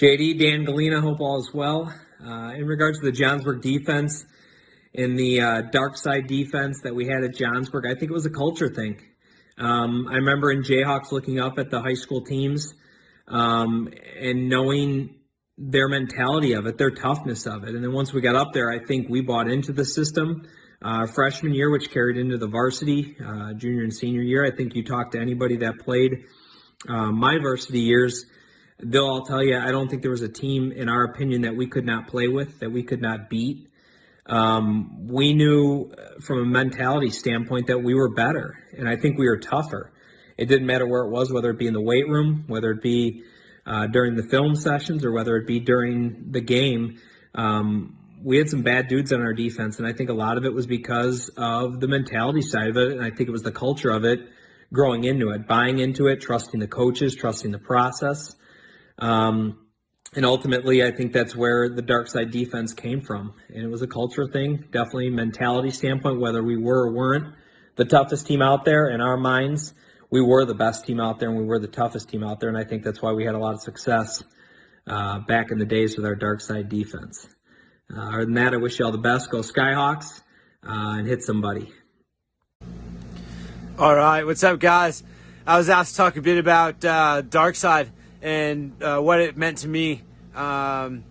JD, Dan Galena, hope all is well. In regards to the Johnsburg defense and the DarkSide defense that we had at Johnsburg, I think it was a culture thing. I remember in Jayhawks looking up at the high school teams and knowing their mentality of it, their toughness of it. And then once we got up there, I think we bought into the system. Freshman year, which carried into the varsity, junior and senior year. I think you talk to anybody that played my varsity years, they'll all tell you, I don't think there was a team, in our opinion, that we could not play with, that we could not beat. We knew from a mentality standpoint that we were better, and I think we were tougher. It didn't matter where it was, whether it be in the weight room, whether it be during the film sessions, or whether it be during the game. We had some bad dudes on our defense, and I think a lot of it was because of the mentality side of it, and I think it was the culture of it, growing into it, buying into it, trusting the coaches, trusting the process. And ultimately, I think that's where the DarkSide defense came from. And it was a culture thing, definitely mentality standpoint, whether we were or weren't the toughest team out there. In our minds, we were the best team out there, and we were the toughest team out there. And I think that's why we had a lot of success back in the days with our DarkSide defense. Other than that, I wish you all the best. Go Skyhawks and hit somebody. All right, what's up, guys? I was asked to talk a bit about DarkSide and what it meant to me. And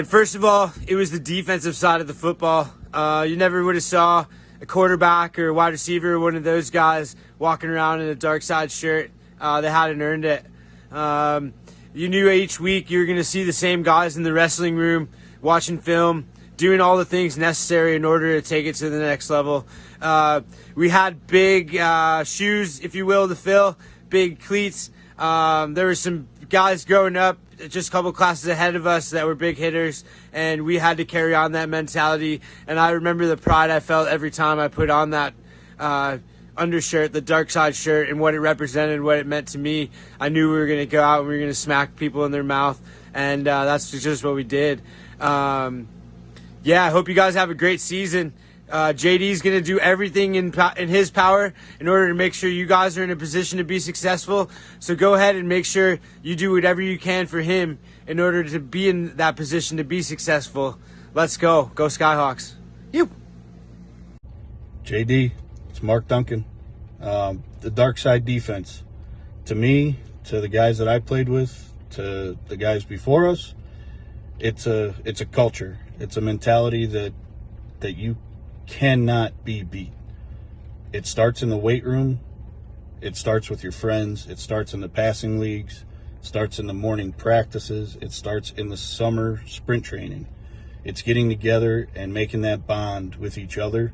first of all, it was the defensive side of the football. You never would have saw a quarterback or a wide receiver, one of those guys, walking around in a DarkSide shirt. They hadn't earned it. You knew each week you were going to see the same guys in the wrestling room, watching film, doing all the things necessary in order to take it to the next level. We had big shoes, if you will, to fill, big cleats. There were some guys growing up just a couple classes ahead of us that were big hitters, and we had to carry on that mentality. And I remember the pride I felt every time I put on that undershirt, the DarkSide shirt, and what it represented, what it meant to me. I knew we were going to go out and we were going to smack people in their mouth, and that's just what we did. Yeah, I hope you guys have a great season. JD's going to do everything in his power in order to make sure you guys are in a position to be successful. So go ahead and make sure you do whatever you can for him in order to be in that position to be successful. Let's go. Go Skyhawks. You. JD, it's Mark Duncan. The DarkSide defense. To me, to the guys that I played with, to the guys before us, it's a culture. It's a mentality that you cannot be beat. It starts in the weight room. It starts with your friends. It starts in the passing leagues. It starts in the morning practices. It starts in the summer sprint training. It's getting together and making that bond with each other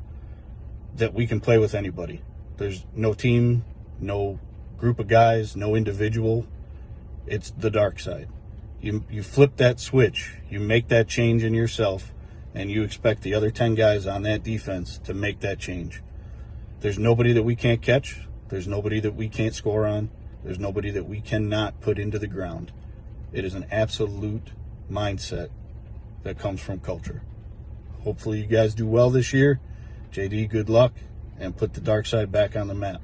that we can play with anybody. There's no team, no group of guys, no individual. It's the DarkSide. You flip that switch, you make that change in yourself, and you expect the other 10 guys on that defense to make that change. There's nobody that we can't catch. There's nobody that we can't score on. There's nobody that we cannot put into the ground. It is an absolute mindset that comes from culture. Hopefully you guys do well this year. JD, good luck, and put the DarkSide back on the map.